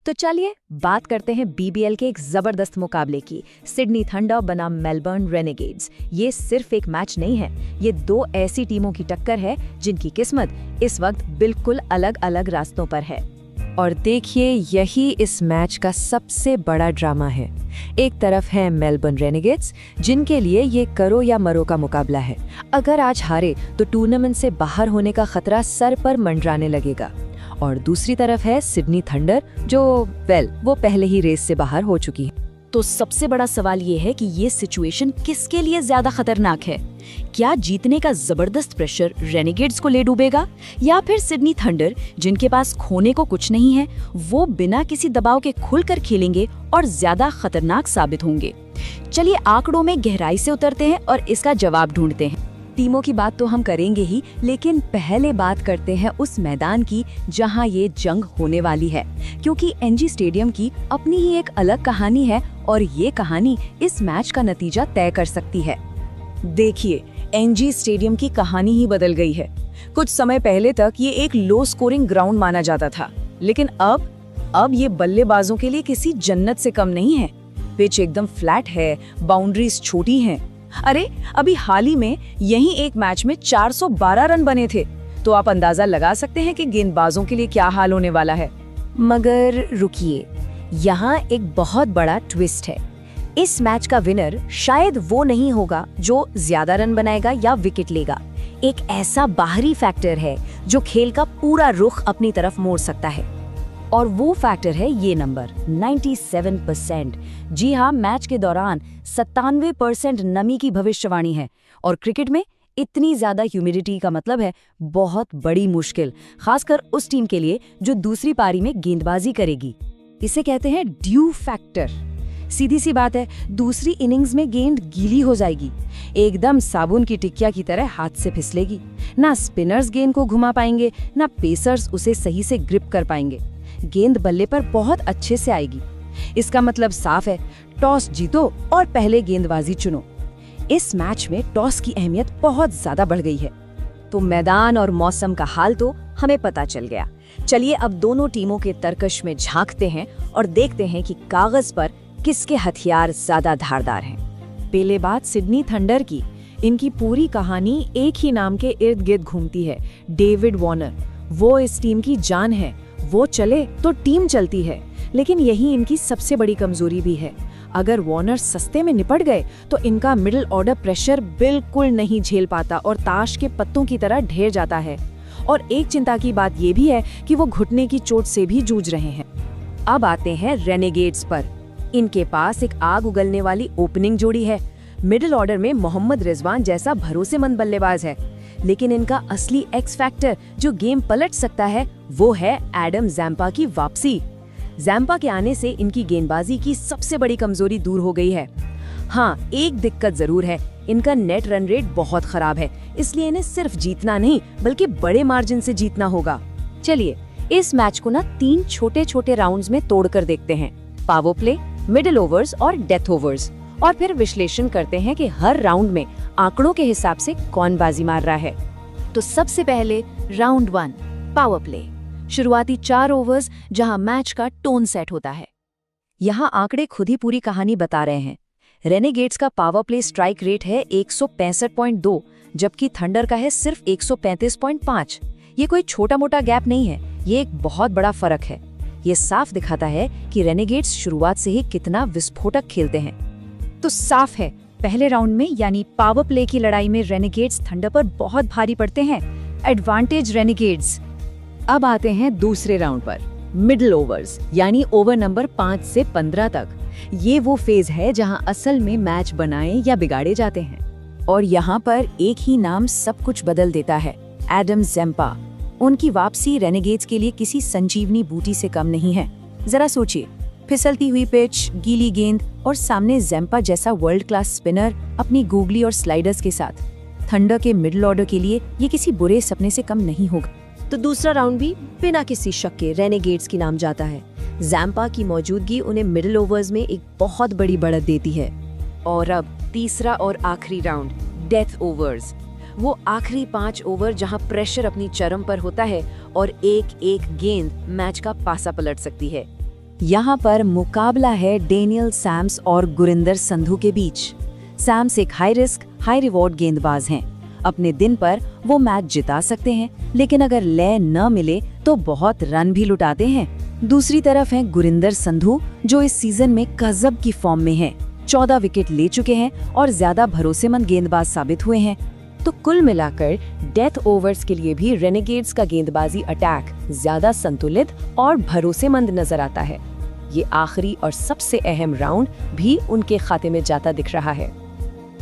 तो चलिए बात करते हैं बीबीएल के एक जबरदस्त मुकाबले की। सिडनी थंडर बनाम मेलबर्न रेनेगेड्स। ये सिर्फ एक मैच नहीं है, ये दो ऐसी टीमों की टक्कर है जिनकी किस्मत इस वक्त बिल्कुल अलग अलग रास्तों पर है। और देखिए, यही इस मैच का सबसे बड़ा ड्रामा है। एक तरफ है मेलबर्न रेनेगेड्स, जिनके लिए ये करो या मरो का मुकाबला है। अगर आज हारे तो टूर्नामेंट से बाहर होने का खतरा सर पर मंडराने लगेगा। और दूसरी तरफ है सिडनी थंडर, जो वो पहले ही रेस से बाहर हो चुकी है। तो सबसे बड़ा सवाल ये है कि ये सिचुएशन किसके लिए ज्यादा खतरनाक है? क्या जीतने का जबरदस्त प्रेशर रेनेगेड्स को ले डूबेगा, या फिर सिडनी थंडर, जिनके पास खोने को कुछ नहीं है, वो बिना किसी दबाव के खुलकर खेलेंगे और ज्यादा खतरनाक साबित होंगे? चलिए आंकड़ों में गहराई से उतरते हैं और इसका जवाब ढूंढते हैं। टीमों की बात तो हम करेंगे ही, लेकिन पहले बात करते हैं उस मैदान की जहां ये जंग होने वाली है, क्योंकि एनजी स्टेडियम की अपनी ही एक अलग कहानी है और ये कहानी इस मैच का नतीजा तय कर सकती है। देखिए, एनजी स्टेडियम की कहानी ही बदल गई है। कुछ समय पहले तक ये एक लो स्कोरिंग ग्राउंड माना जाता था, लेकिन अब ये बल्लेबाजों के लिए किसी जन्नत से कम नहीं है। पिच एकदम फ्लैट है, बाउंड्रीज छोटी हैं। अरे अभी हाल ही में यही एक मैच में 412 रन बने थे, तो आप अंदाजा लगा सकते हैं कि गेंदबाजों के लिए क्या हाल होने वाला है। मगर रुकिए, यहाँ एक बहुत बड़ा ट्विस्ट है। इस मैच का विनर शायद वो नहीं होगा जो ज्यादा रन बनाएगा या विकेट लेगा। एक ऐसा बाहरी फैक्टर है जो खेल का पूरा रुख अपनी तरफ मोड़ सकता है, और वो फैक्टर है ये नंबर 97%। जी हाँ, मैच के दौरान 97% नमी की भविष्यवाणी है, और क्रिकेट में इतनी ज्यादा ह्यूमिडिटी का मतलब है बहुत बड़ी मुश्किल, खासकर उस टीम के लिए जो दूसरी पारी में गेंदबाजी करेगी। इसे कहते हैं ड्यू फैक्टर। सीधी सी बात है, दूसरी इनिंग्स में गेंद गीली हो जाएगी, एकदम साबुन की टिकिया की तरह हाथ से फिसलेगी। ना स्पिनर्स गेंद को घुमा पाएंगे, ना पेसर्स उसे सही से ग्रिप कर पाएंगे। गेंद बल्ले पर बहुत अच्छे से आएगी। इसका मतलब साफ है, टॉस जीतो और पहले गेंदबाजी चुनो। इस मैच में टॉस की अहमियत बहुत ज्यादा बढ़ गई है। तो मैदान और मौसम का हाल तो हमें पता चल गया। चलिए अब दोनों टीमों के तर्कश में झांकते हैं और देखते हैं कि कागज पर किसके हथियार ज्यादा धारदार हैं। पहले बात सिडनी थंडर की। इनकी पूरी कहानी एक ही नाम के इर्द गिर्द घूमती है, डेविड वार्नर। वो इस टीम की जान है, वो चले तो टीम चलती है। लेकिन यही इनकी सबसे बड़ी कमजोरी भी है। अगर वार्नर सस्ते में निपट गए तो इनका मिडिल ऑर्डर प्रेशर बिल्कुल नहीं झेल पाता और ताश के पत्तों की तरह ढेर जाता है। और एक चिंता की बात ये भी है कि वो घुटने की चोट से भी जूझ रहे हैं। अब आते हैं रेनेगेड्स पर। इनके पास एक आग उगलने वाली ओपनिंग जोड़ी है। मिडिल ऑर्डर में मोहम्मद रिजवान जैसा भरोसेमंद बल्लेबाज है, लेकिन इनका असली एक्स फैक्टर जो गेम पलट सकता है वो है एडम जैम्पा की वापसी। जैम्पा के आने से इनकी गेंदबाजी की सबसे बड़ी कमजोरी दूर हो गई है। हाँ, एक दिक्कत जरूर है, इनका नेट रन रेट बहुत खराब है, इसलिए इन्हें सिर्फ जीतना नहीं बल्कि बड़े मार्जिन से जीतना होगा। चलिए इस मैच को 3 छोटे छोटे राउंड्स में तोड़कर देखते हैं, पावर प्ले, मिडिल ओवर्स और डेथ ओवर्स, और फिर विश्लेषण करते हैं कि हर राउंड में आंकड़ों के हिसाब से कौन बाजी मार रहा है। तो सबसे पहले राउंड 1, पावर प्ले। शुरुआती 4 ओवर्स जहां मैच का टोन सेट होता है। यहाँ आंकड़े खुद ही पूरी कहानी बता रहे हैं। रेनेगेड्स का पावर प्ले स्ट्राइक रेट है 165.2, जबकि थंडर का है सिर्फ 135.5। ये कोई छोटा मोटा गैप नहीं है, ये एक बहुत बड़ा फर्क है। ये साफ दिखाता है कि रेनेगेड्स शुरुआत से ही कितना विस्फोटक खेलते हैं। तो साफ है, पहले राउंड में यानी पावर प्ले की लड़ाई में रेनेगेड्स थंडर पर बहुत भारी पड़ते हैं। Advantage Renegades. अब आते हैं दूसरे राउंड पर, मिडिल ओवर्स यानी ओवर नंबर 5 से 15 तक। ये वो फेज है जहां असल में मैच बनाए या बिगाड़े जाते हैं, और यहाँ पर एक ही नाम सब कुछ बदल देता है, एडम जैम्पा। उनकी वापसी रेनेगेड्स के लिए किसी संजीवनी बूटी से कम नहीं है। जरा सोचिए, फिसलती हुई पिच, गीली गेंद और सामने जैम्पा जैसा वर्ल्ड क्लास स्पिनर अपनी गूगली और स्लाइडर्स के साथ। थंडर के मिडिल ऑर्डर के लिए ये किसी बुरे सपने से कम नहीं होगा। तो दूसरा राउंड भी बिना किसी शक के रेनेगेड्स की नाम जाता है। जैम्पा की मौजूदगी उन्हें मिडिल ओवर्स में एक बहुत बड़ी बढ़त देती है। और अब तीसरा और आखिरी राउंड, डेथ ओवर्स। वो आखिरी 5 ओवर जहां प्रेशर अपनी चरम पर होता है और एक एक गेंद मैच का पासा पलट सकती है। यहाँ पर मुकाबला है डेनियल सैम्स और गुरिंदर संधू के बीच। सैम्स एक हाई रिस्क हाई रिवॉर्ड गेंदबाज हैं। अपने दिन पर वो मैच जिता सकते हैं, लेकिन अगर लय न मिले तो बहुत रन भी लुटाते हैं। दूसरी तरफ है गुरिंदर संधू, जो इस सीजन में गजब की फॉर्म में हैं। 14 विकेट ले चुके हैं और ज्यादा भरोसेमंद गेंदबाज साबित हुए हैं। तो कुल मिलाकर डेथ ओवर्स के लिए भी रेनेगेड्स का गेंदबाजी अटैक ज्यादा संतुलित और भरोसेमंद नजर आता है। ये आखिरी और सबसे अहम राउंड भी उनके खाते में जाता दिख रहा है।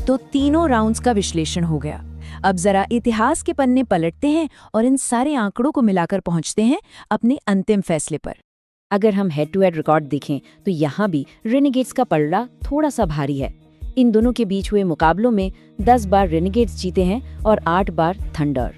तो तीनों राउंड्स का विश्लेषण हो गया। अब जरा इतिहास के पन्ने पलटते हैं और इन सारे आंकड़ों को मिलाकर पहुंचते हैं अपने अंतिम फैसले पर। अगर हम हेड टू हेड रिकॉर्ड देखें तो यहाँ भी रेनेगेड्स का पलड़ा थोड़ा सा भारी है। इन दोनों के बीच हुए मुकाबलों में 10 बार रेनेगेड्स जीते हैं और 8 बार थंडर।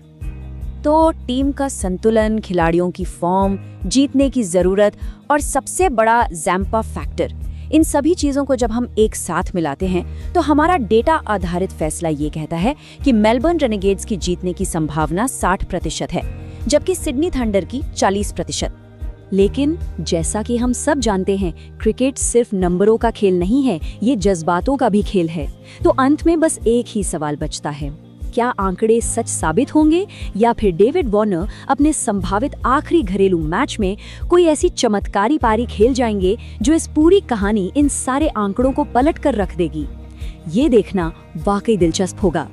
तो टीम का संतुलन, खिलाड़ियों की फॉर्म, जीतने की जरूरत और सबसे बड़ा ज़ैम्पा फैक्टर, इन सभी चीजों को जब हम एक साथ मिलाते हैं तो हमारा डेटा आधारित फैसला ये कहता है कि मेलबर्न रेनेगेड्स की जीतने की संभावना 60% है, जबकि सिडनी थंडर की 40%। लेकिन जैसा कि हम सब जानते हैं, क्रिकेट सिर्फ नंबरों का खेल नहीं है, ये जज्बातों का भी खेल है। तो अंत में बस एक ही सवाल बचता है, क्या आंकड़े सच साबित होंगे या फिर डेविड वॉर्नर अपने संभावित आखिरी घरेलू मैच में कोई ऐसी चमत्कारी पारी खेल जाएंगे जो इस पूरी कहानी, इन सारे आंकड़ों को पलट कर रख देगी? ये देखना वाकई दिलचस्प होगा।